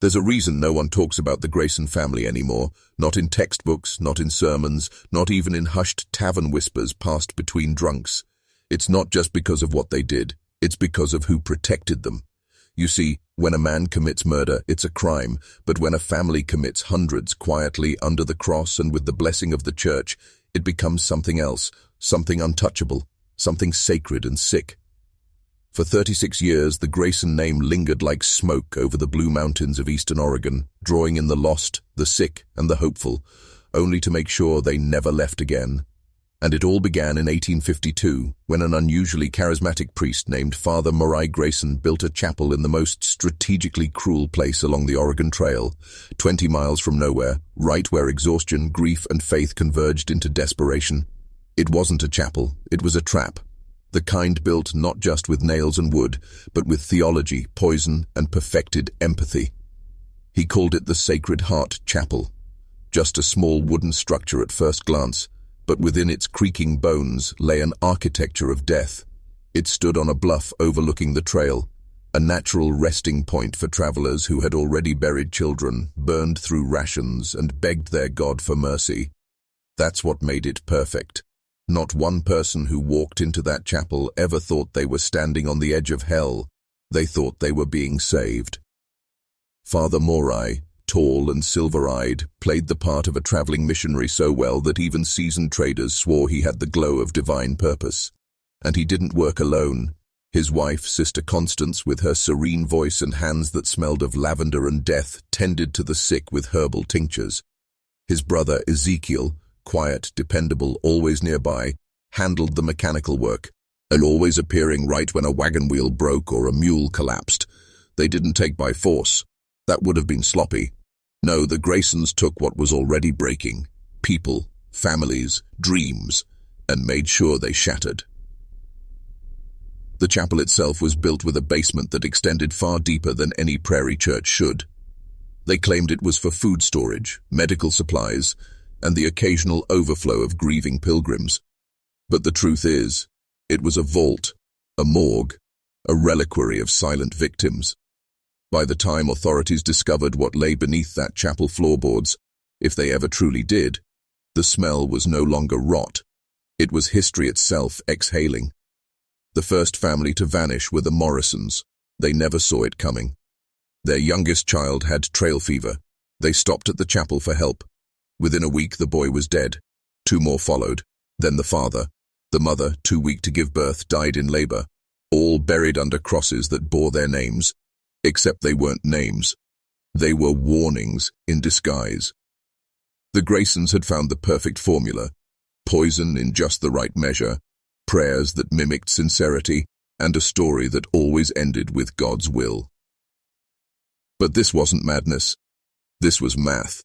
There's a reason no one talks about the Grayson family anymore, not in textbooks, not in sermons, not even in hushed tavern whispers passed between drunks. It's not just because of what they did, it's because of who protected them. You see, when a man commits murder, it's a crime, but when a family commits hundreds quietly under the cross and with the blessing of the church, it becomes something else, something untouchable, something sacred and sick. For 36 years, the Grayson name lingered like smoke over the Blue Mountains of eastern Oregon, drawing in the lost, the sick, and the hopeful, only to make sure they never left again. And it all began in 1852, when an unusually charismatic priest named Father Grayson built a chapel in the most strategically cruel place along the Oregon Trail, 20 miles from nowhere, right where exhaustion, grief, and faith converged into desperation. It wasn't a chapel, it was a trap. The kind built not just with nails and wood, but with theology, poison, and perfected empathy. He called it the Sacred Heart Chapel. Just a small wooden structure at first glance, but within its creaking bones lay an architecture of death. It stood on a bluff overlooking the trail, a natural resting point for travelers who had already buried children, burned through rations, and begged their God for mercy. That's what made it perfect. Not one person who walked into that chapel ever thought they were standing on the edge of hell. They thought they were being saved. Father Morrison, tall and silver-eyed, played the part of a traveling missionary so well that even seasoned traders swore he had the glow of divine purpose. And he didn't work alone. His wife, Sister Constance, with her serene voice and hands that smelled of lavender and death, tended to the sick with herbal tinctures. His brother, Ezekiel, quiet, dependable, always nearby, handled the mechanical work, and always appearing right when a wagon wheel broke or a mule collapsed. They didn't take by force. That would have been sloppy. No, the Graysons took what was already breaking, people, families, dreams, and made sure they shattered. The chapel itself was built with a basement that extended far deeper than any prairie church should. They claimed it was for food storage, medical supplies, and the occasional overflow of grieving pilgrims. But the truth is, it was a vault, a morgue, a reliquary of silent victims. By the time authorities discovered what lay beneath that chapel floorboards, if they ever truly did, the smell was no longer rot. It was history itself exhaling. The first family to vanish were the Morrisons. They never saw it coming. Their youngest child had trail fever. They stopped at the chapel for help. Within a week, the boy was dead. 2 more followed. Then the father. The mother, too weak to give birth, died in labor. All buried under crosses that bore their names. Except they weren't names. They were warnings in disguise. The Graysons had found the perfect formula. Poison in just the right measure, prayers that mimicked sincerity, and a story that always ended with God's will. But this wasn't madness. This was math.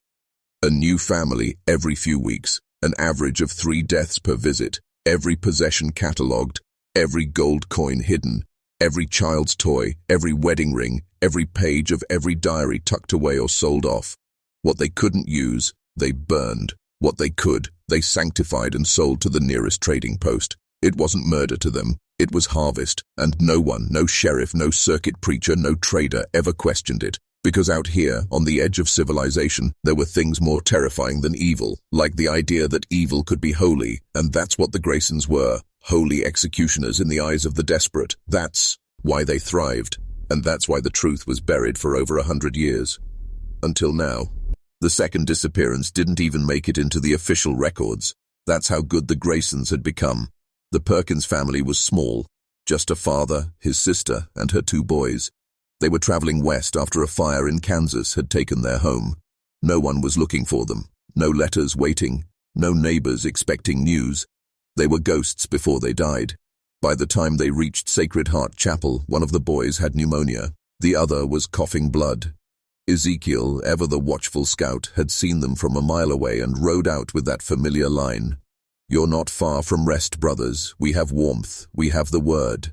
A new family every few weeks, an average of 3 deaths per visit, every possession catalogued, every gold coin hidden, every child's toy, every wedding ring, every page of every diary tucked away or sold off. What they couldn't use, they burned. What they could, they sanctified and sold to the nearest trading post. It wasn't murder to them, it was harvest, and no one, no sheriff, no circuit preacher, no trader ever questioned it. Because out here, on the edge of civilization, there were things more terrifying than evil, like the idea that evil could be holy, and that's what the Graysons were, holy executioners in the eyes of the desperate. That's why they thrived, and that's why the truth was buried for over 100 years. Until now. The second disappearance didn't even make it into the official records. That's how good the Graysons had become. The Perkins family was small, just a father, his sister, and her 2 boys. They were traveling west after a fire in Kansas had taken their home. No one was looking for them, no letters waiting, no neighbors expecting news. They were ghosts before they died. By the time they reached Sacred Heart Chapel, one of the boys had pneumonia. The other was coughing blood. Ezekiel, ever the watchful scout, had seen them from a mile away and rode out with that familiar line. "You're not far from rest, brothers. We have warmth. We have the word."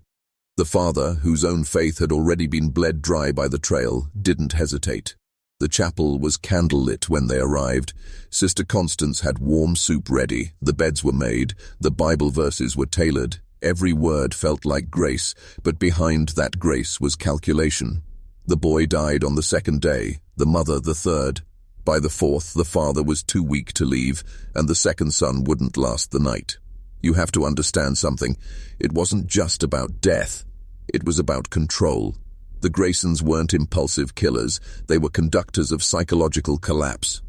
The father, whose own faith had already been bled dry by the trail, didn't hesitate. The chapel was candlelit when they arrived. Sister Constance had warm soup ready, the beds were made, the Bible verses were tailored. Every word felt like grace, but behind that grace was calculation. The boy died on the second day, the mother the third. By the fourth, the father was too weak to leave, and the second son wouldn't last the night. You have to understand something. It wasn't just about death. It was about control. The Graysons weren't impulsive killers. They were conductors of psychological collapse.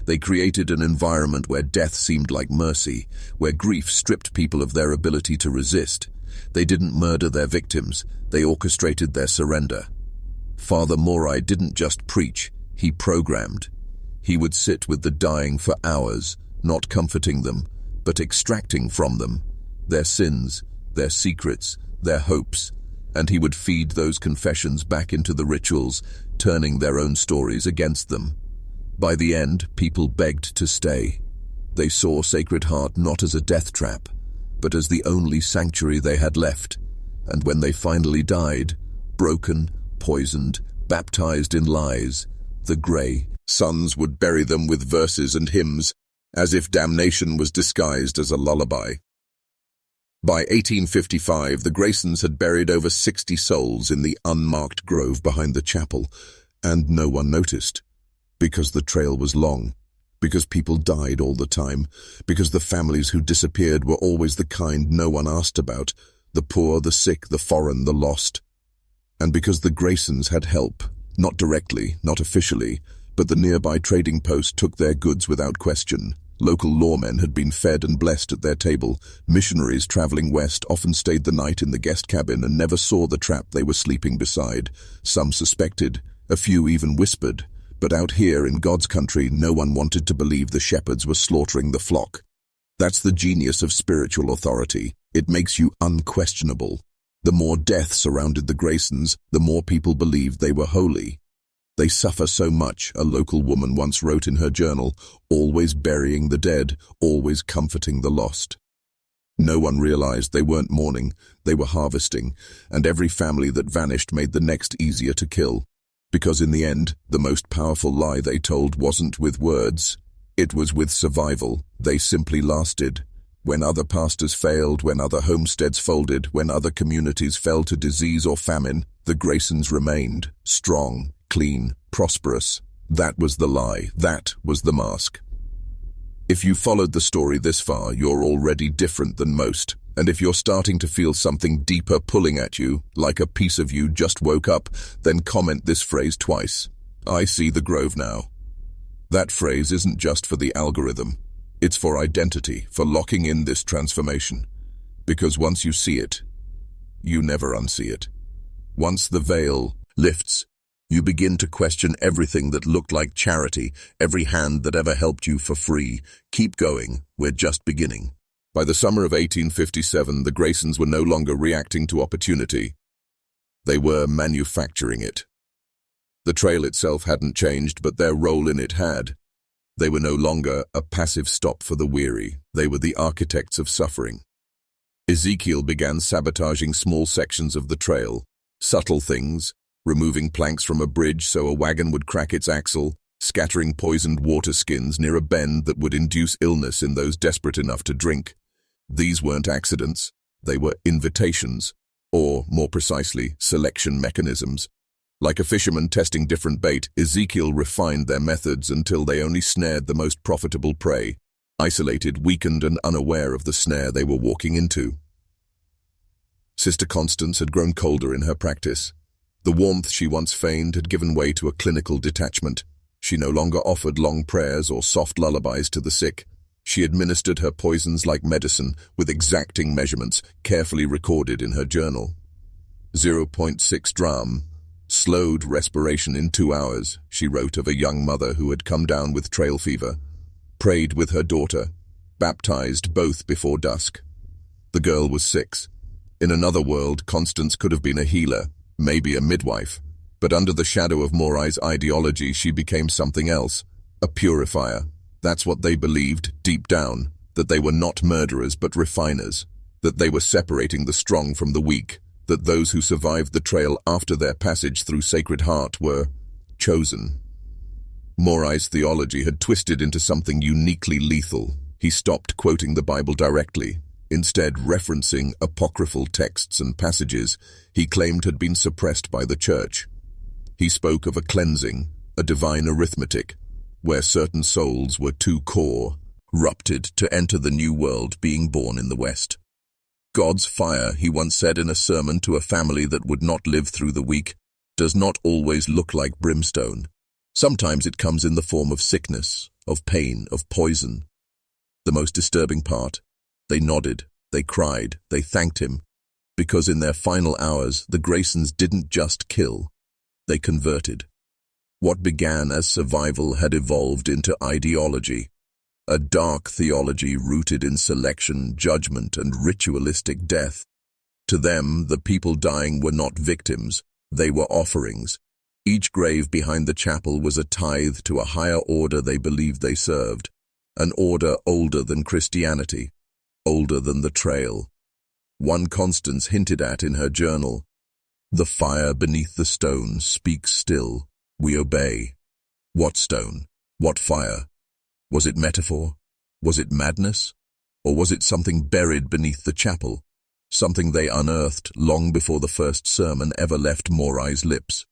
They created an environment where death seemed like mercy, where grief stripped people of their ability to resist. They didn't murder their victims. They orchestrated their surrender. Father Morai didn't just preach. He programmed. He would sit with the dying for hours, not comforting them, but extracting from them their sins, their secrets, their hopes, and he would feed those confessions back into the rituals, turning their own stories against them. By the end, people begged to stay. They saw Sacred Heart not as a death trap, but as the only sanctuary they had left, and when they finally died, broken, poisoned, baptized in lies, the Graysons would bury them with verses and hymns, as if damnation was disguised as a lullaby. By 1855, the Graysons had buried over 60 souls in the unmarked grove behind the chapel, and no one noticed. Because the trail was long, because people died all the time, because the families who disappeared were always the kind no one asked about, the poor, the sick, the foreign, the lost. And because the Graysons had help, not directly, not officially, but the nearby trading post took their goods without question. Local lawmen had been fed and blessed at their table. Missionaries traveling west often stayed the night in the guest cabin and never saw the trap they were sleeping beside. Some suspected, a few even whispered, but out here in God's country, no one wanted to believe the shepherds were slaughtering the flock. That's the genius of spiritual authority. It makes you unquestionable. The more death surrounded the Graysons, the more people believed they were holy. They suffer so much, a local woman once wrote in her journal, always burying the dead, always comforting the lost. No one realized they weren't mourning, they were harvesting, and every family that vanished made the next easier to kill. Because in the end, the most powerful lie they told wasn't with words, it was with survival. They simply lasted. When other pastors failed, when other homesteads folded, when other communities fell to disease or famine, the Graysons remained, strong, clean, prosperous. That was the lie. That was the mask. If you followed the story this far, you're already different than most. And if you're starting to feel something deeper pulling at you, like a piece of you just woke up, then comment this phrase twice. I see the grove now. That phrase isn't just for the algorithm. It's for identity, for locking in this transformation. Because once you see it, you never unsee it. Once the veil lifts, you begin to question everything that looked like charity, every hand that ever helped you for free. Keep going, we're just beginning. By the summer of 1857, the Graysons were no longer reacting to opportunity. They were manufacturing it. The trail itself hadn't changed, but their role in it had. They were no longer a passive stop for the weary. They were the architects of suffering. Ezekiel began sabotaging small sections of the trail, subtle things, removing planks from a bridge so a wagon would crack its axle, scattering poisoned water skins near a bend that would induce illness in those desperate enough to drink. These weren't accidents, they were invitations, or, more precisely, selection mechanisms. Like a fisherman testing different bait, Ezekiel refined their methods until they only snared the most profitable prey, isolated, weakened, and unaware of the snare they were walking into. Sister Constance had grown colder in her practice. The warmth she once feigned had given way to a clinical detachment. She no longer offered long prayers or soft lullabies to the sick. She administered her poisons like medicine, with exacting measurements, carefully recorded in her journal. 0.6 dram. Slowed respiration in 2 hours, she wrote of a young mother who had come down with trail fever. Prayed with her daughter. Baptized both before dusk. The girl was 6. In another world, Constance could have been a healer, maybe a midwife. But under the shadow of Morai's ideology, she became something else. A purifier. That's what they believed, deep down. That they were not murderers, but refiners. That they were separating the strong from the weak. That those who survived the trail after their passage through Sacred Heart were chosen. Morai's theology had twisted into something uniquely lethal. He stopped quoting the Bible directly, instead referencing apocryphal texts and passages he claimed had been suppressed by the church. He spoke of a cleansing, a divine arithmetic, where certain souls were too corrupted to enter the new world being born in the West. God's fire, he once said in a sermon to a family that would not live through the week, does not always look like brimstone. Sometimes it comes in the form of sickness, of pain, of poison. The most disturbing part, they nodded, they cried, they thanked him, because in their final hours the Graysons didn't just kill, they converted. What began as survival had evolved into ideology, a dark theology rooted in selection, judgment, and ritualistic death. To them, the people dying were not victims, they were offerings. Each grave behind the chapel was a tithe to a higher order they believed they served, an order older than Christianity, older than the Trail. One Constance hinted at in her journal, "The fire beneath the stone speaks still, we obey." What stone? What fire? Was it metaphor? Was it madness? Or was it something buried beneath the chapel? Something they unearthed long before the first sermon ever left Morai's lips?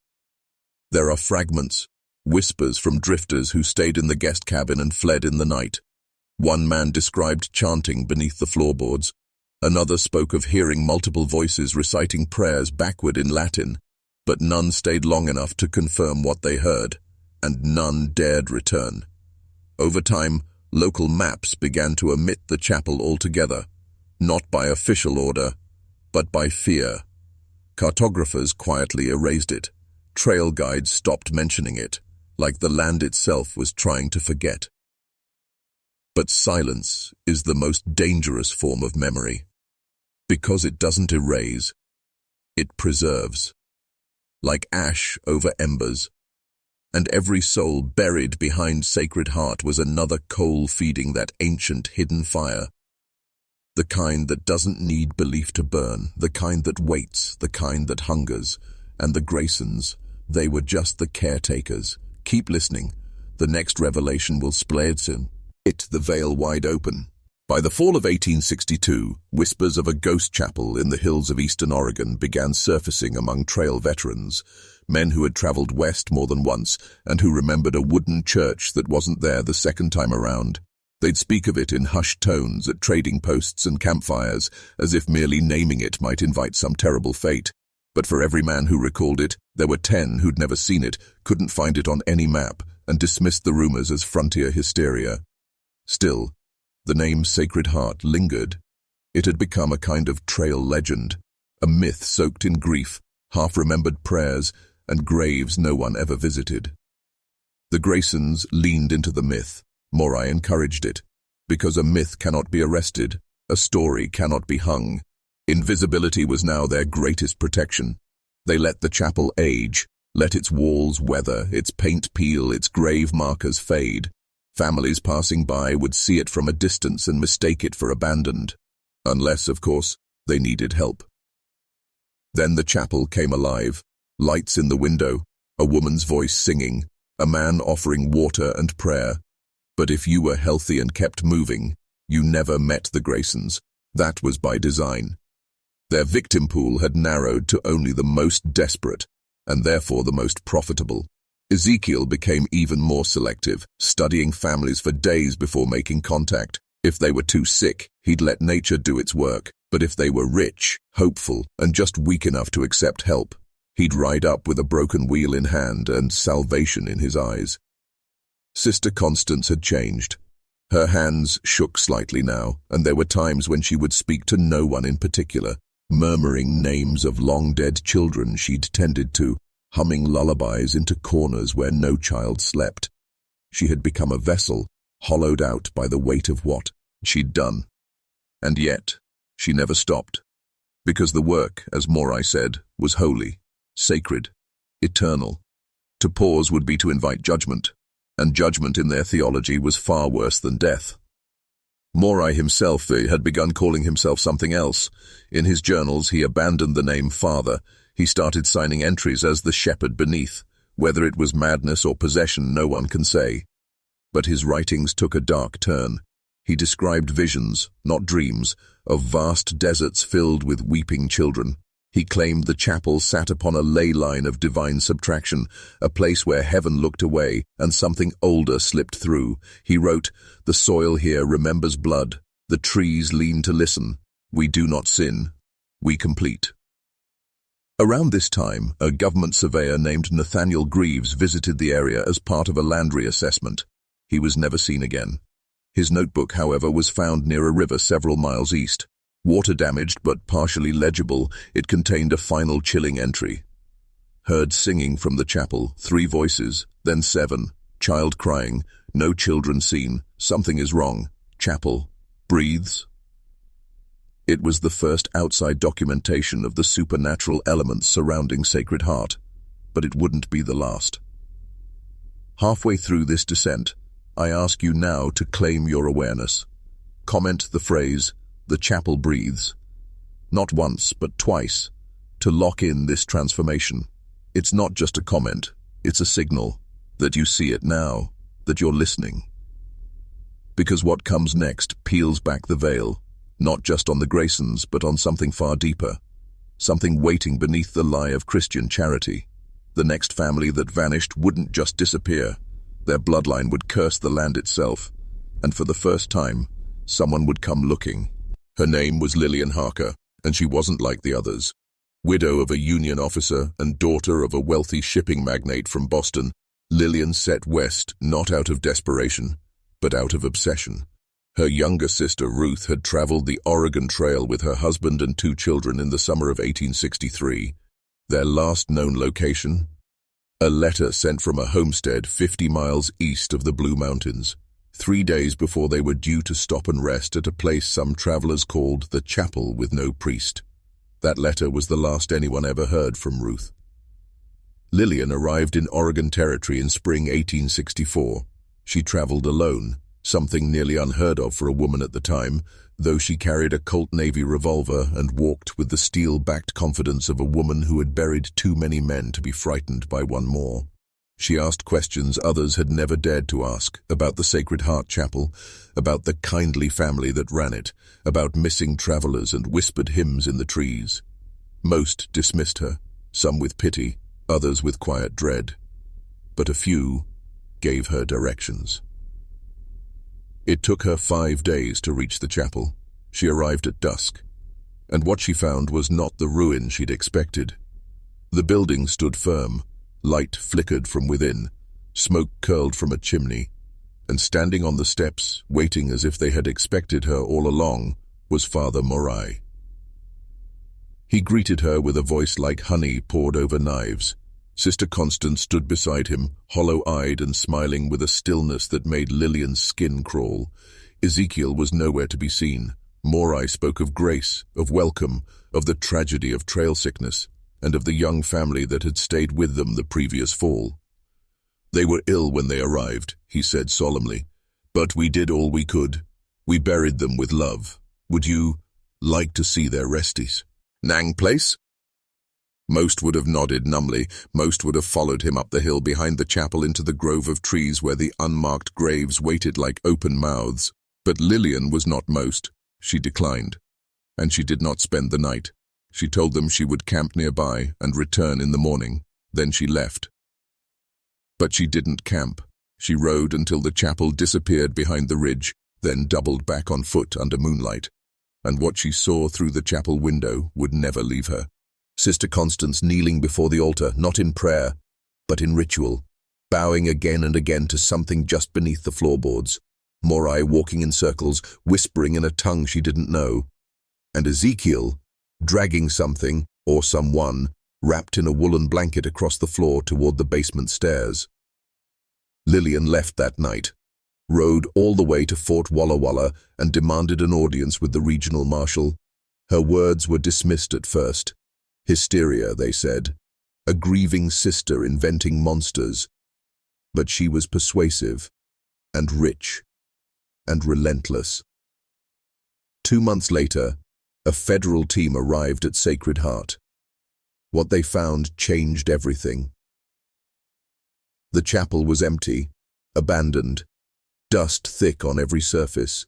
There are fragments, whispers from drifters who stayed in the guest cabin and fled in the night. One man described chanting beneath the floorboards. Another spoke of hearing multiple voices reciting prayers backward in Latin, but none stayed long enough to confirm what they heard, and none dared return. Over time, local maps began to omit the chapel altogether, not by official order, but by fear. Cartographers quietly erased it. Trail guides stopped mentioning it, like the land itself was trying to forget. But silence is the most dangerous form of memory, because it doesn't erase, it preserves. Like ash over embers, and every soul buried behind Sacred Heart was another coal feeding that ancient hidden fire. The kind that doesn't need belief to burn, the kind that waits, the kind that hungers. And the Graysons, they were just the caretakers. Keep listening, the next revelation will spread soon. The veil wide open. By the fall of 1862, whispers of a ghost chapel in the hills of eastern Oregon began surfacing among trail veterans, men who had traveled west more than once and who remembered a wooden church that wasn't there the second time around. They'd speak of it in hushed tones at trading posts and campfires, as if merely naming it might invite some terrible fate. But for every man who recalled it, there were 10 who'd never seen it, couldn't find it on any map, and dismissed the rumors as frontier hysteria. Still, the name Sacred Heart lingered. It had become a kind of trail legend, a myth soaked in grief, half-remembered prayers, and graves no one ever visited. The Graysons leaned into the myth. Morai encouraged it, because a myth cannot be arrested, a story cannot be hung. Invisibility was now their greatest protection. They let the chapel age, let its walls weather, its paint peel, its grave markers fade. Families passing by would see it from a distance and mistake it for abandoned, unless, of course, they needed help. Then the chapel came alive, lights in the window, a woman's voice singing, a man offering water and prayer. But if you were healthy and kept moving, you never met the Graysons. That was by design. Their victim pool had narrowed to only the most desperate, and therefore the most profitable. Ezekiel became even more selective, studying families for days before making contact. If they were too sick, he'd let nature do its work. But if they were rich, hopeful, and just weak enough to accept help, he'd ride up with a broken wheel in hand and salvation in his eyes. Sister Constance had changed. Her hands shook slightly now, and there were times when she would speak to no one in particular, murmuring names of long-dead children she'd tended to, humming lullabies into corners where no child slept. She had become a vessel, hollowed out by the weight of what she'd done. And yet, she never stopped, because the work, as Morai said, was holy, sacred, eternal. To pause would be to invite judgment, and judgment in their theology was far worse than death. Morai himself had begun calling himself something else. In his journals, he abandoned the name Father. He started signing entries as the shepherd beneath. Whether it was madness or possession, no one can say. But his writings took a dark turn. He described visions, not dreams, of vast deserts filled with weeping children, He claimed the chapel sat upon a ley line of divine subtraction, a place where heaven looked away and something older slipped through. He wrote, "The soil here remembers blood, the trees lean to listen. We do not sin, we complete." Around this time, a government surveyor named Nathaniel Greaves visited the area as part of a land reassessment. He was never seen again. His notebook, however, was found near a river several miles east. Water-damaged but partially legible, it contained a final chilling entry. Heard singing from the chapel, 3 voices, then 7, child crying, no children seen, something is wrong, chapel, breathes. It was the first outside documentation of the supernatural elements surrounding Sacred Heart, but it wouldn't be the last. Halfway through this descent, I ask you now to claim your awareness. Comment the phrase, "The chapel breathes," not once, but twice, to lock in this transformation. It's not just a comment, it's a signal that you see it now, that you're listening. Because what comes next peels back the veil, not just on the Graysons, but on something far deeper, something waiting beneath the lie of Christian charity. The next family that vanished wouldn't just disappear, their bloodline would curse the land itself, and for the first time, someone would come looking. Her name was Lillian Harker, and she wasn't like the others. Widow of a Union officer and daughter of a wealthy shipping magnate from Boston, Lillian set west not out of desperation, but out of obsession. Her younger sister Ruth had traveled the Oregon Trail with her husband and 2 children in the summer of 1863. Their last known location? A letter sent from a homestead 50 miles east of the Blue Mountains, 3 days before they were due to stop and rest at a place some travelers called the Chapel with No Priest. That letter was the last anyone ever heard from Ruth. Lillian arrived in Oregon Territory in spring 1864. She traveled alone, something nearly unheard of for a woman at the time, though she carried a Colt Navy revolver and walked with the steel-backed confidence of a woman who had buried too many men to be frightened by one more. She asked questions others had never dared to ask, about the Sacred Heart Chapel, about the kindly family that ran it, about missing travelers and whispered hymns in the trees. Most dismissed her, some with pity, others with quiet dread. But a few gave her directions. It took her 5 days to reach the chapel. She arrived at dusk, and what she found was not the ruin she'd expected. The building stood firm, light flickered from within, smoke curled from a chimney, and standing on the steps, waiting as if they had expected her all along, was Father Morai. He greeted her with a voice like honey poured over knives. Sister Constance stood beside him, hollow-eyed and smiling with a stillness that made Lillian's skin crawl. Ezekiel was nowhere to be seen. Morai spoke of grace, of welcome, of the tragedy of trail sickness, and of the young family that had stayed with them the previous fall. "They were ill when they arrived," he said solemnly, "but we did all we could. We buried them with love. Would you like to see their resties?" "Nang place?" Most would have nodded numbly, most would have followed him up the hill behind the chapel into the grove of trees where the unmarked graves waited like open mouths. But Lillian was not most. She declined. And she did not spend the night. She told them she would camp nearby and return in the morning. Then she left. But she didn't camp. She rode until the chapel disappeared behind the ridge, then doubled back on foot under moonlight. And what she saw through the chapel window would never leave her. Sister Constance kneeling before the altar, not in prayer, but in ritual, bowing again and again to something just beneath the floorboards. Morai walking in circles, whispering in a tongue she didn't know. And Ezekiel dragging something, or someone, wrapped in a woolen blanket across the floor toward the basement stairs. Lillian left that night, rode all the way to Fort Walla Walla and demanded an audience with the regional marshal. Her words were dismissed at first. Hysteria, they said. A grieving sister inventing monsters. But she was persuasive, and rich, and relentless. 2 months later, a federal team arrived at Sacred Heart. What they found changed everything. The chapel was empty, abandoned, dust thick on every surface.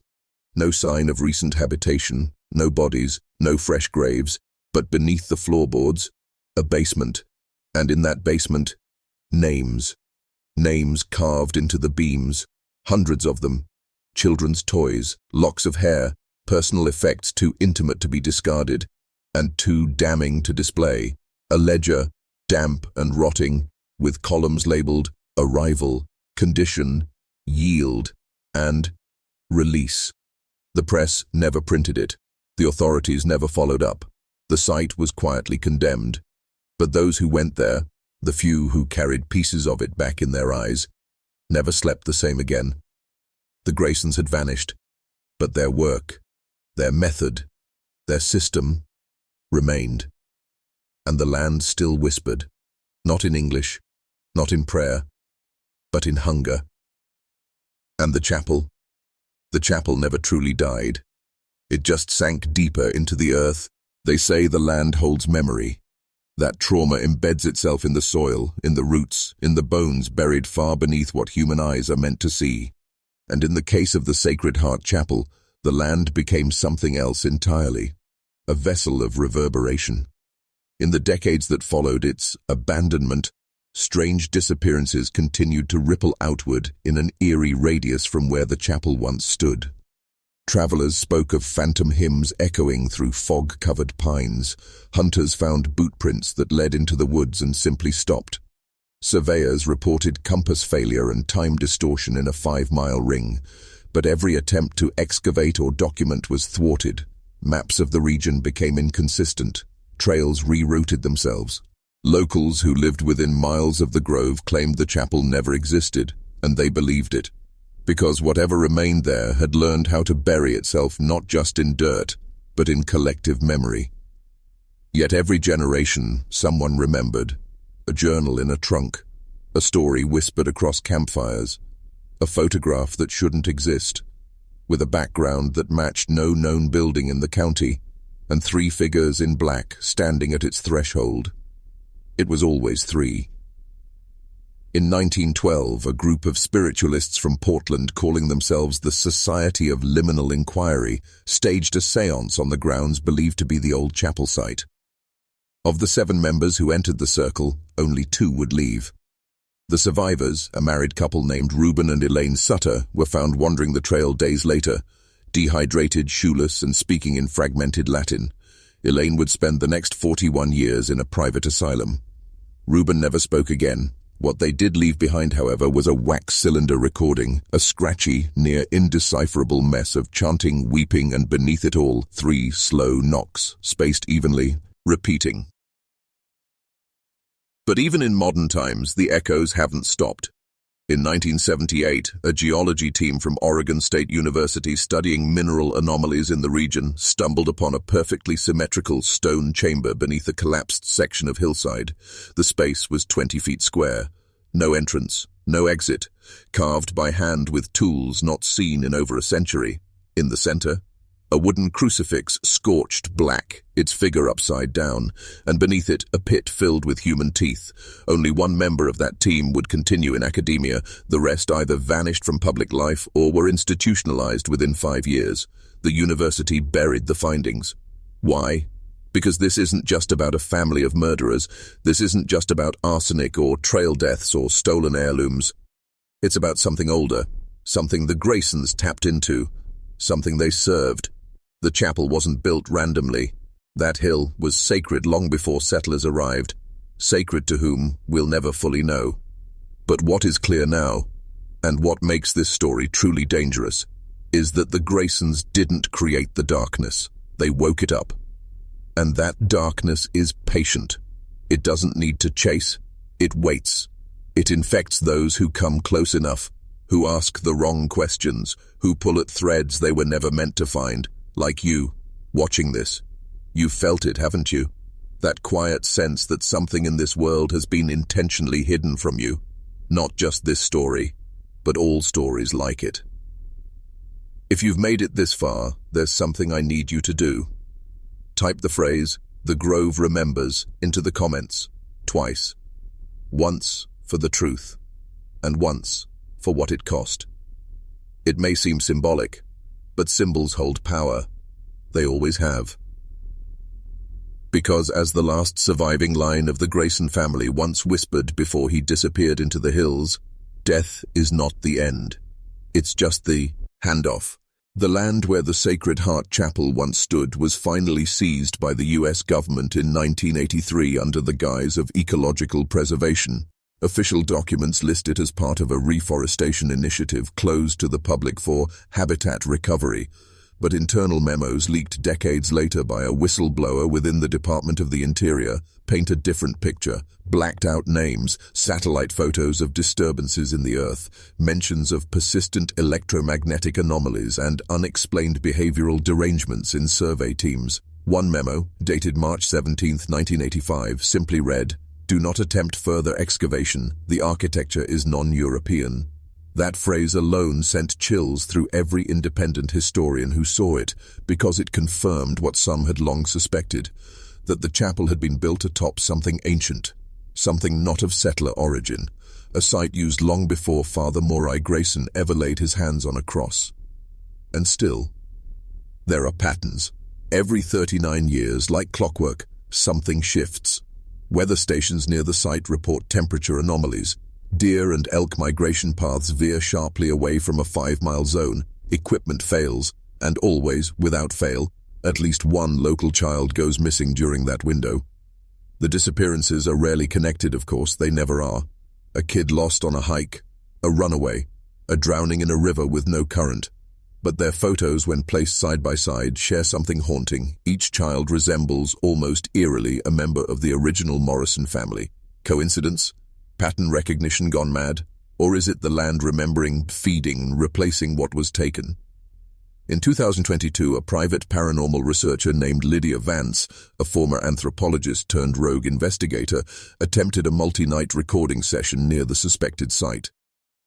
No sign of recent habitation, no bodies, no fresh graves, But beneath the floorboards, a basement, and in that basement, names. Names carved into the beams, hundreds of them. Children's toys, locks of hair, personal effects too intimate to be discarded, and too damning to display. A ledger, damp and rotting, with columns labeled Arrival, Condition, Yield, and Release. The press never printed it. The authorities never followed up. The site was quietly condemned. But those who went there, the few who carried pieces of it back in their eyes, never slept the same again. The Graysons had vanished, but their work, their method, their system remained. And the land still whispered, not in English, not in prayer, but in hunger. And the chapel never truly died. It just sank deeper into the earth. They say the land holds memory. That trauma embeds itself in the soil, in the roots, in the bones buried far beneath what human eyes are meant to see. And in the case of the Sacred Heart Chapel, the land became something else entirely, a vessel of reverberation. In the decades that followed its abandonment, strange disappearances continued to ripple outward in an eerie radius from where the chapel once stood. Travelers spoke of phantom hymns echoing through fog-covered pines. Hunters found bootprints that led into the woods and simply stopped. Surveyors reported compass failure and time distortion in a 5-mile ring, but every attempt to excavate or document was thwarted. Maps of the region became inconsistent. Trails rerouted themselves. Locals who lived within miles of the grove claimed the chapel never existed, and they believed it, because whatever remained there had learned how to bury itself not just in dirt, but in collective memory. Yet every generation, someone remembered. A journal in a trunk, a story whispered across campfires, a photograph that shouldn't exist, with a background that matched no known building in the county, and 3 figures in black standing at its threshold. It was always 3. In 1912, a group of spiritualists from Portland, calling themselves the Society of Liminal Inquiry, staged a séance on the grounds believed to be the old chapel site. Of the 7 members who entered the circle, only 2 would leave. The survivors, a married couple named Reuben and Elaine Sutter, were found wandering the trail days later, dehydrated, shoeless, and speaking in fragmented Latin. Elaine would spend the next 41 years in a private asylum. Reuben never spoke again. What they did leave behind, however, was a wax cylinder recording, a scratchy, near indecipherable mess of chanting, weeping, and beneath it all, 3 slow knocks, spaced evenly, repeating. But even in modern times, the echoes haven't stopped. In 1978, a geology team from Oregon State University studying mineral anomalies in the region stumbled upon a perfectly symmetrical stone chamber beneath a collapsed section of hillside. The space was 20 feet square. No entrance, no exit, carved by hand with tools not seen in over a century. In the center, a wooden crucifix scorched black, its figure upside down, and beneath it a pit filled with human teeth. Only 1 member of that team would continue in academia. The rest either vanished from public life or were institutionalized within 5 years. The university buried the findings. Why? Because this isn't just about a family of murderers. This isn't just about arsenic or trail deaths or stolen heirlooms. It's about something older, something the Graysons tapped into, something they served. The chapel wasn't built randomly. That hill was sacred long before settlers arrived, sacred to whom we'll never fully know. But what is clear now, and what makes this story truly dangerous, is that the Graysons didn't create the darkness. They woke it up. And that darkness is patient. It doesn't need to chase. It waits. It infects those who come close enough, who ask the wrong questions, who pull at threads they were never meant to find. Like you, watching this. You've felt it, haven't you? That quiet sense that something in this world has been intentionally hidden from you. Not just this story, but all stories like it. If you've made it this far, there's something I need you to do. Type the phrase, "The Grove Remembers," into the comments, twice. Once for the truth, and once for what it cost. It may seem symbolic, but symbols hold power. They always have. Because as the last surviving line of the Grayson family once whispered before he disappeared into the hills, death is not the end. It's just the handoff. The land where the Sacred Heart Chapel once stood was finally seized by the US government in 1983 under the guise of ecological preservation. Official documents list it as part of a reforestation initiative closed to the public for habitat recovery, but internal memos leaked decades later by a whistleblower within the Department of the Interior paint a different picture: blacked-out names, satellite photos of disturbances in the Earth, mentions of persistent electromagnetic anomalies, and unexplained behavioral derangements in survey teams. One memo, dated March 17, 1985, simply read, "Do not attempt further excavation. The architecture is non-European." That phrase alone sent chills through every independent historian who saw it, because it confirmed what some had long suspected, that the chapel had been built atop something ancient, something not of settler origin, a site used long before Father Grayson ever laid his hands on a cross. And still, there are patterns. Every 39 years, like clockwork, something shifts. Weather stations near the site report temperature anomalies. Deer and elk migration paths veer sharply away from a 5-mile zone. Equipment fails, and always, without fail, at least one local child goes missing during that window. The disappearances are rarely connected, of course, they never are. A kid lost on a hike, a runaway, a drowning in a river with no current. But their photos, when placed side by side, share something haunting. Each child resembles, almost eerily, a member of the original Morrison family. Coincidence? Pattern recognition gone mad? Or is it the land remembering, feeding, replacing what was taken? In 2022, a private paranormal researcher named Lydia Vance, a former anthropologist turned rogue investigator, attempted a multi-night recording session near the suspected site.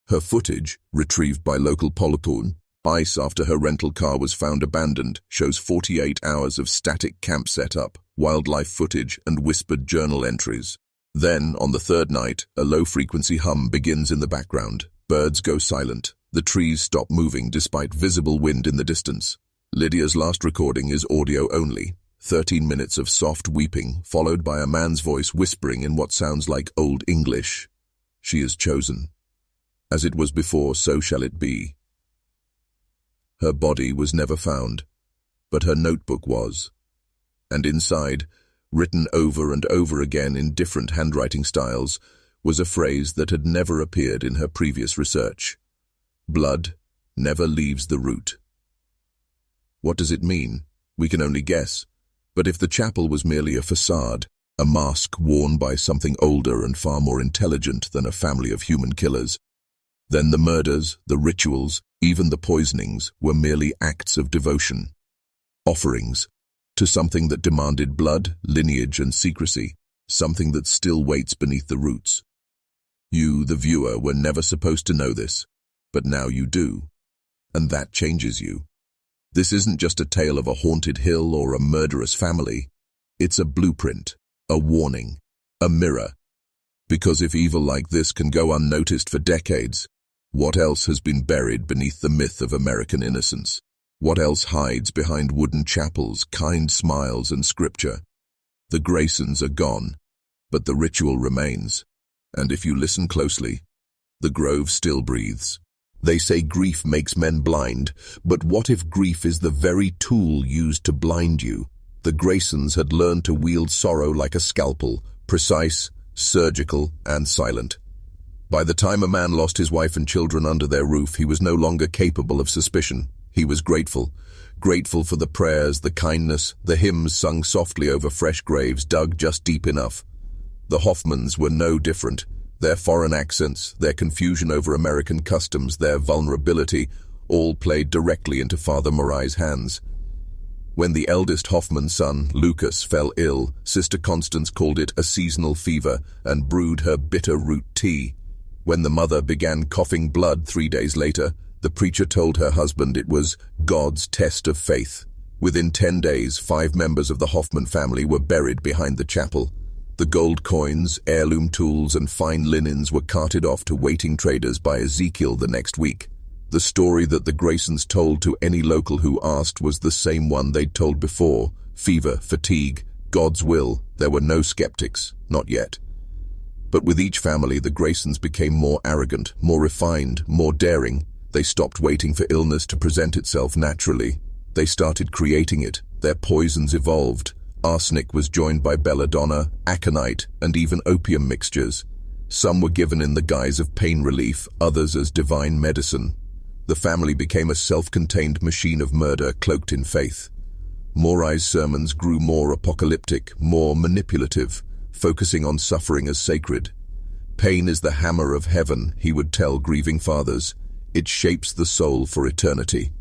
Her footage, retrieved by local Politoon, ICE after her rental car was found abandoned, shows 48 hours of static camp setup, wildlife footage, and whispered journal entries. Then, on the third night, a low-frequency hum begins in the background. Birds go silent. The trees stop moving despite visible wind in the distance. Lydia's last recording is audio only. 13 minutes of soft weeping, followed by a man's voice whispering in what sounds like Old English. She is chosen. As it was before, so shall it be. Her body was never found, but her notebook was. And inside, written over and over again in different handwriting styles, was a phrase that had never appeared in her previous research. Blood never leaves the root. What does it mean? We can only guess. But if the chapel was merely a facade, a mask worn by something older and far more intelligent than a family of human killers, then the murders, the rituals, even the poisonings were merely acts of devotion. Offerings to something that demanded blood, lineage, and secrecy, something that still waits beneath the roots. You, the viewer, were never supposed to know this, but now you do, and that changes you. This isn't just a tale of a haunted hill or a murderous family. It's a blueprint, a warning, a mirror. Because if evil like this can go unnoticed for decades, what else has been buried beneath the myth of American innocence? What else hides behind wooden chapels, kind smiles, and scripture? The Graysons are gone, but the ritual remains. And if you listen closely, the grove still breathes. They say grief makes men blind, but what if grief is the very tool used to blind you? The Graysons had learned to wield sorrow like a scalpel, precise, surgical, and silent. By the time a man lost his wife and children under their roof, he was no longer capable of suspicion. He was grateful. Grateful for the prayers, the kindness, the hymns sung softly over fresh graves dug just deep enough. The Hoffmans were no different. Their foreign accents, their confusion over American customs, their vulnerability, all played directly into Father Morai's hands. When the eldest Hoffman son, Lucas, fell ill, Sister Constance called it a seasonal fever and brewed her bitter root tea. When the mother began coughing blood 3 days later, the preacher told her husband it was God's test of faith. Within 10 days, 5 members of the Hoffman family were buried behind the chapel. The gold coins, heirloom tools, and fine linens were carted off to waiting traders by Ezekiel the next week. The story that the Graysons told to any local who asked was the same one they'd told before: fever, fatigue, God's will, there were no skeptics, not yet. But with each family, the Graysons became more arrogant, more refined, more daring. They stopped waiting for illness to present itself naturally. They started creating it. Their poisons evolved. Arsenic was joined by belladonna, aconite, and even opium mixtures. Some were given in the guise of pain relief, others as divine medicine. The family became a self-contained machine of murder cloaked in faith. Morrison sermons grew more apocalyptic, more manipulative, focusing on suffering as sacred. Pain is the hammer of heaven, he would tell grieving fathers. It shapes the soul for eternity.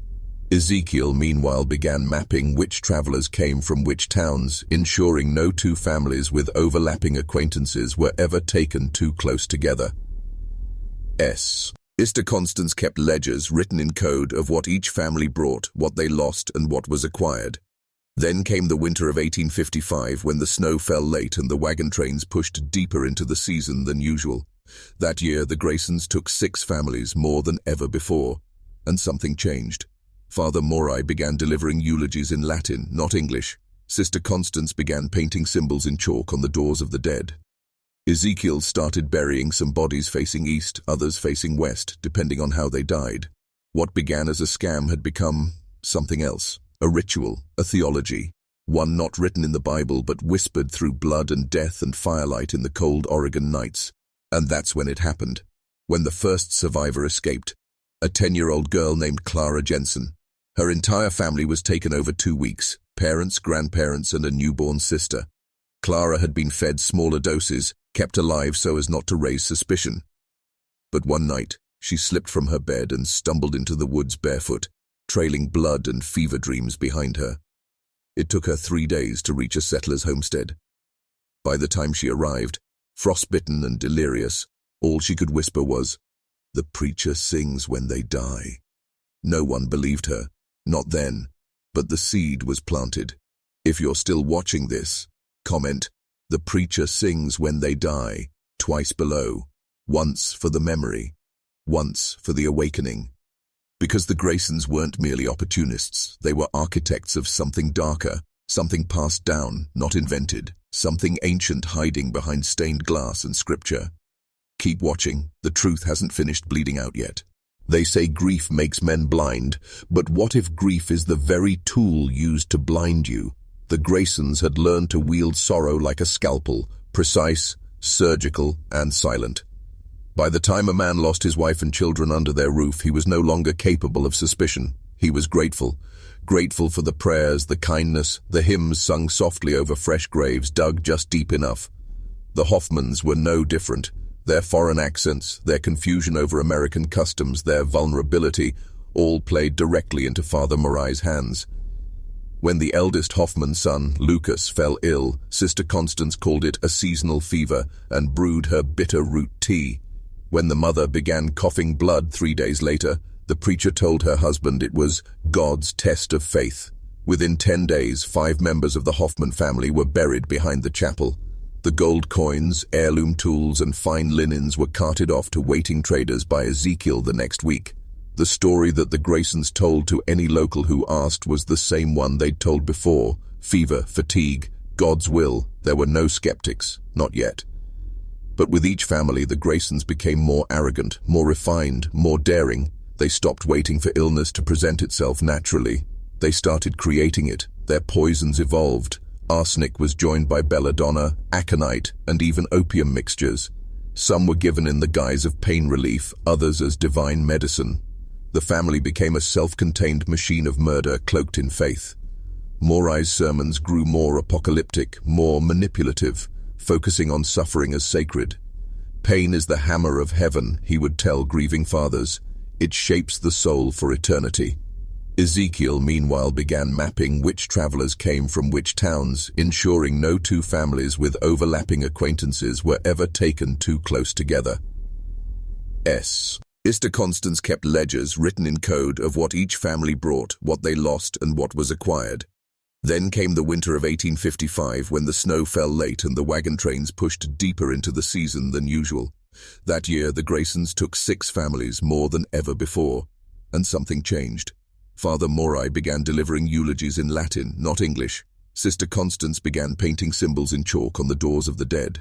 Ezekiel, meanwhile, began mapping which travelers came from which towns, ensuring no two families with overlapping acquaintances were ever taken too close together. Sister Constance kept ledgers written in code of what each family brought, what they lost, and what was acquired. Then came the winter of 1855, when the snow fell late and the wagon trains pushed deeper into the season than usual. That year, the Graysons took 6 families, more than ever before. And something changed. Father Morrison began delivering eulogies in Latin, not English. Sister Constance began painting symbols in chalk on the doors of the dead. Ezekiel started burying some bodies facing east, others facing west, depending on how they died. What began as a scam had become something else. A ritual, a theology, one not written in the Bible but whispered through blood and death and firelight in the cold Oregon nights. And that's when it happened. When the first survivor escaped. A 10-year-old girl named Clara Jensen. Her entire family was taken over 2 weeks, parents, grandparents, and a newborn sister. Clara had been fed smaller doses, kept alive so as not to raise suspicion. But one night, she slipped from her bed and stumbled into the woods barefoot, trailing blood and fever dreams behind her. It took her 3 days to reach a settler's homestead. By the time she arrived, frostbitten and delirious, all she could whisper was, "The preacher sings when they die." No one believed her, not then, but the seed was planted. If you're still watching this, comment, "The preacher sings when they die," twice below, once for the memory, once for the awakening. Because the Graysons weren't merely opportunists, they were architects of something darker, something passed down, not invented, something ancient hiding behind stained glass and scripture. Keep watching, the truth hasn't finished bleeding out yet. They say grief makes men blind, but what if grief is the very tool used to blind you? The Graysons had learned to wield sorrow like a scalpel, precise, surgical, and silent. By the time a man lost his wife and children under their roof, he was no longer capable of suspicion. He was grateful. Grateful for the prayers, the kindness, the hymns sung softly over fresh graves dug just deep enough. The Hoffmans were no different. Their foreign accents, their confusion over American customs, their vulnerability, all played directly into Father Morrison's hands. When the eldest Hoffman son, Lucas, fell ill, Sister Constance called it a seasonal fever and brewed her bitter root tea. When the mother began coughing blood 3 days later, the preacher told her husband it was God's test of faith. Within 10 days, 5 members of the Hoffman family were buried behind the chapel. The gold coins, heirloom tools, and fine linens were carted off to waiting traders by Ezekiel the next week. The story that the Graysons told to any local who asked was the same one they'd told before. Fever, fatigue, God's will. There were no skeptics, not yet. But with each family, the Graysons became more arrogant, more refined, more daring. They stopped waiting for illness to present itself naturally. They started creating it. Their poisons evolved. Arsenic was joined by belladonna, aconite, and even opium mixtures. Some were given in the guise of pain relief, others as divine medicine. The family became a self-contained machine of murder cloaked in faith. Morrison's sermons grew more apocalyptic, more manipulative, focusing on suffering as sacred. Pain is the hammer of heaven, he would tell grieving fathers. It shapes the soul for eternity. Ezekiel, meanwhile, began mapping which travelers came from which towns, ensuring no two families with overlapping acquaintances were ever taken too close together. Sister Constance kept ledgers written in code of what each family brought, what they lost, and what was acquired. Then came the winter of 1855, when the snow fell late and the wagon trains pushed deeper into the season than usual. That year, the Graysons took 6 families, more than ever before. And something changed. Father Morrison began delivering eulogies in Latin, not English. Sister Constance began painting symbols in chalk on the doors of the dead.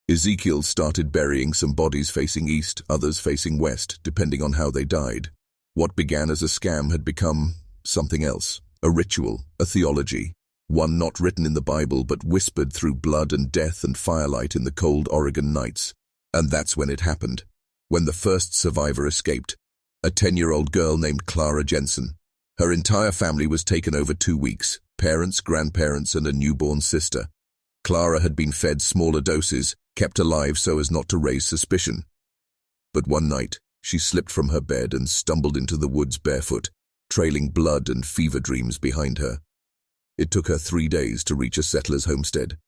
Ezekiel started burying some bodies facing east, others facing west, depending on how they died. What began as a scam had become something else, a ritual, a theology, one not written in the Bible but whispered through blood and death and firelight in the cold Oregon nights. And that's when it happened, when the first survivor escaped, a 10-year-old girl named Clara Jensen. Her entire family was taken over 2 weeks, parents, grandparents, and a newborn sister. Clara had been fed smaller doses, kept alive so as not to raise suspicion. But one night, she slipped from her bed and stumbled into the woods barefoot, trailing blood and fever dreams behind her. It took her 3 days to reach a settler's homestead.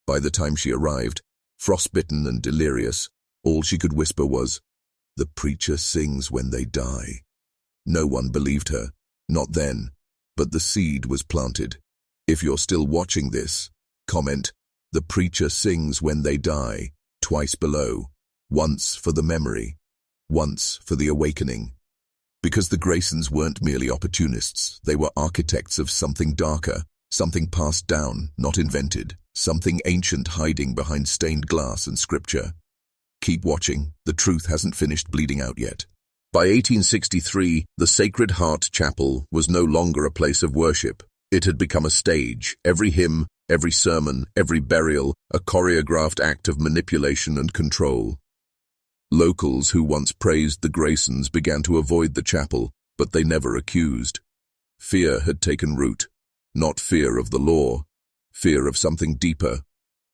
By the time she arrived, frostbitten and delirious, all she could whisper was, "The preacher sings when they die." No one believed her, not then, but the seed was planted. If you're still watching this, comment, "The preacher sings when they die," twice below, once for the memory, once for the awakening. Because the Graysons weren't merely opportunists, they were architects of something darker, something passed down, not invented, something ancient hiding behind stained glass and scripture. Keep watching, the truth hasn't finished bleeding out yet. By 1863, the Sacred Heart Chapel was no longer a place of worship. It had become a stage, every hymn, every sermon, every burial, a choreographed act of manipulation and control. Locals who once praised the Graysons began to avoid the chapel, but they never accused. Fear had taken root. Not fear of the law, fear of something deeper,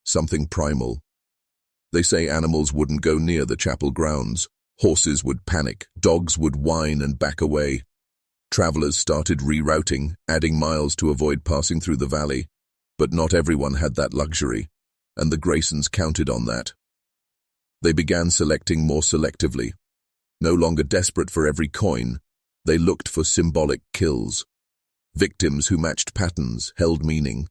something primal. They say animals wouldn't go near the chapel grounds. Horses would panic, dogs would whine and back away. Travelers started rerouting, adding miles to avoid passing through the valley. But not everyone had that luxury, and the Graysons counted on that. They began selecting more selectively. No longer desperate for every coin, they looked for symbolic kills. Victims who matched patterns, held meaning.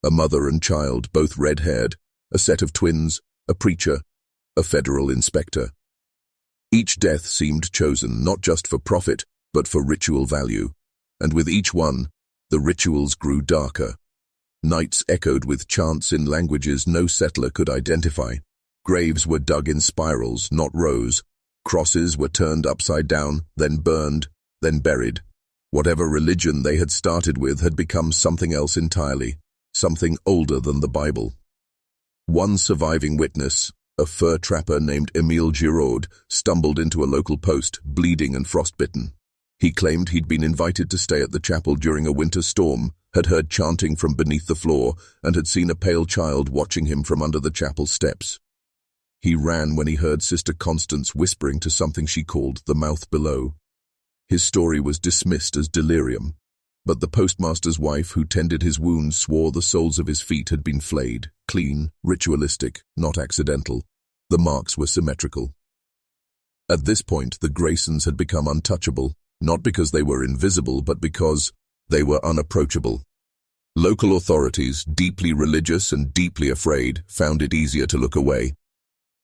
A mother and child, both red-haired, a set of twins, a preacher, a federal inspector. Each death seemed chosen not just for profit, but for ritual value, and with each one, the rituals grew darker. Nights echoed with chants in languages no settler could identify. Graves were dug in spirals, not rows. Crosses were turned upside down, then burned, then buried. Whatever religion they had started with had become something else entirely, something older than the Bible. One surviving witness, a fur trapper named Émile Giraud, stumbled into a local post, bleeding and frostbitten. He claimed he'd been invited to stay at the chapel during a winter storm, had heard chanting from beneath the floor, and had seen a pale child watching him from under the chapel steps. He ran when he heard Sister Constance whispering to something she called the mouth below. His story was dismissed as delirium, but the postmaster's wife who tended his wounds swore the soles of his feet had been flayed, clean, ritualistic, not accidental. The marks were symmetrical. At this point, the Graysons had become untouchable, not because they were invisible, but because they were unapproachable. Local authorities, deeply religious and deeply afraid, found it easier to look away.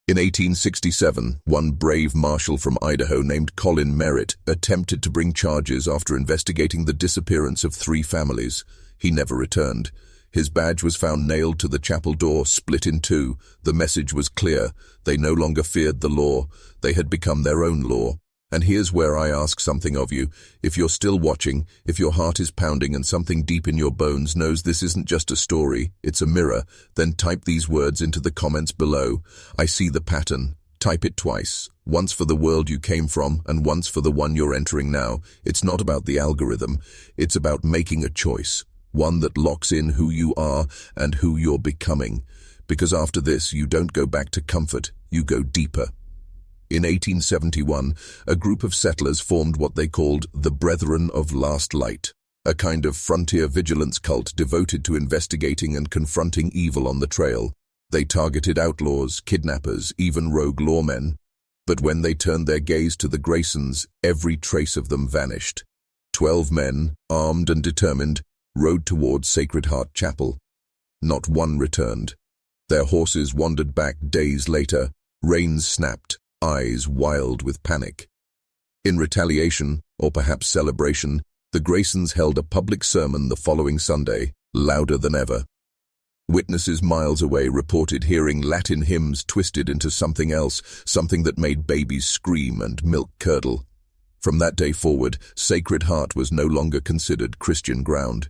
In 1867, one brave marshal from Idaho named Colin Merritt attempted to bring charges after investigating the disappearance of 3 families. He never returned. His badge was found nailed to the chapel door, split in 2. The message was clear. They no longer feared the law. They had become their own law. And here's where I ask something of you. If you're still watching, if your heart is pounding and something deep in your bones knows this isn't just a story, it's a mirror, then type these words into the comments below. I see the pattern. Type it twice. Once for the world you came from and once for the one you're entering now. It's not about the algorithm. It's about making a choice. One that locks in who you are and who you're becoming. Because after this, you don't go back to comfort. You go deeper. In 1871, a group of settlers formed what they called the Brethren of Last Light, a kind of frontier vigilance cult devoted to investigating and confronting evil on the trail. They targeted outlaws, kidnappers, even rogue lawmen. But when they turned their gaze to the Graysons, every trace of them vanished. 12 men, armed and determined, rode towards Sacred Heart Chapel. Not one returned. Their horses wandered back days later, reins snapped, eyes wild with panic. In retaliation, or perhaps celebration, the Graysons held a public sermon the following Sunday, louder than ever. Witnesses miles away reported hearing Latin hymns twisted into something else, something that made babies scream and milk curdle. From that day forward, Sacred Heart was no longer considered Christian ground.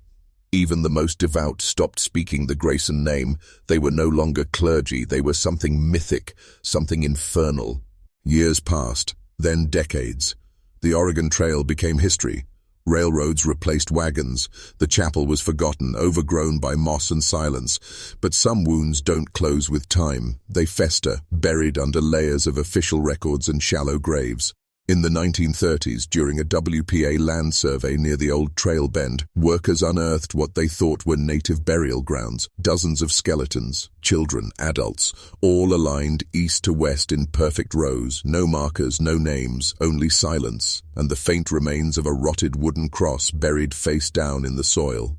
Even the most devout stopped speaking the Grayson name. They were no longer clergy, they were something mythic, something infernal. Years passed, then decades. The Oregon Trail became history. Railroads replaced wagons. The chapel was forgotten, overgrown by moss and silence. But some wounds don't close with time. They fester, buried under layers of official records and shallow graves. In the 1930s, during a WPA land survey near the old trail bend, workers unearthed what they thought were native burial grounds. Dozens of skeletons, children, adults, all aligned east to west in perfect rows. No markers, no names, only silence, and the faint remains of a rotted wooden cross buried face down in the soil.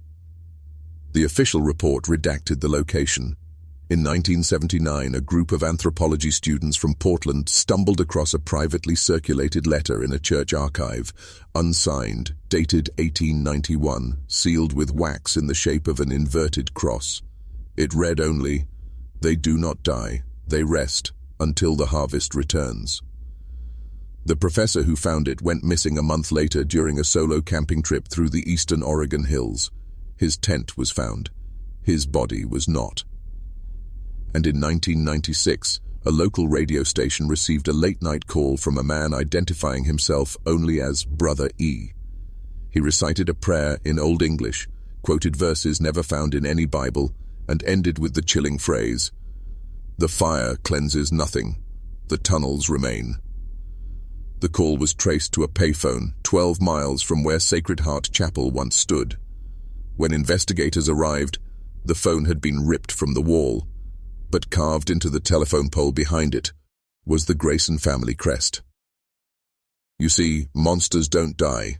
The official report redacted the location. In 1979, a group of anthropology students from Portland stumbled across a privately circulated letter in a church archive, unsigned, dated 1891, sealed with wax in the shape of an inverted cross. It read only, "They do not die, they rest, until the harvest returns." The professor who found it went missing a month later during a solo camping trip through the eastern Oregon hills. His tent was found. His body was not. And in 1996, a local radio station received a late-night call from a man identifying himself only as Brother E. He recited a prayer in Old English, quoted verses never found in any Bible, and ended with the chilling phrase, "The fire cleanses nothing, the tunnels remain." The call was traced to a payphone 12 miles from where Sacred Heart Chapel once stood. When investigators arrived, the phone had been ripped from the wall, but carved into the telephone pole behind it was the Grayson family crest. You see, monsters don't die,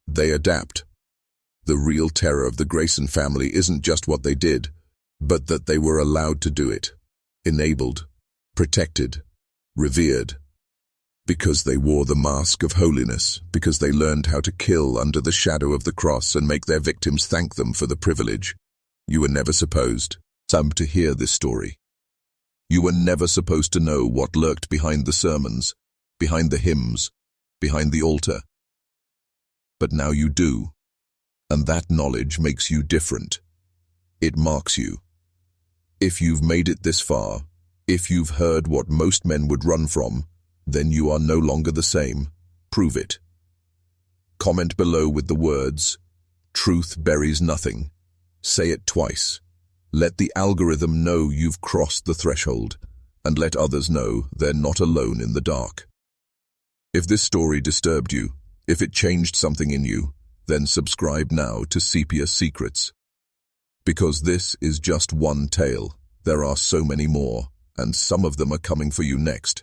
they adapt. The real terror of the Grayson family isn't just what they did, but that they were allowed to do it, enabled, protected, revered. Because they wore the mask of holiness, because they learned how to kill under the shadow of the cross and make their victims thank them for the privilege. You were never supposed to hear this story. You were never supposed to know what lurked behind the sermons, behind the hymns, behind the altar. But now you do, and that knowledge makes you different. It marks you. If you've made it this far, if you've heard what most men would run from, then you are no longer the same. Prove it. Comment below with the words, "Truth buries nothing." Say it twice. Let the algorithm know you've crossed the threshold, and let others know they're not alone in the dark. If this story disturbed you, if it changed something in you, then subscribe now to Sepia Secrets. Because this is just one tale. There are so many more, and some of them are coming for you next.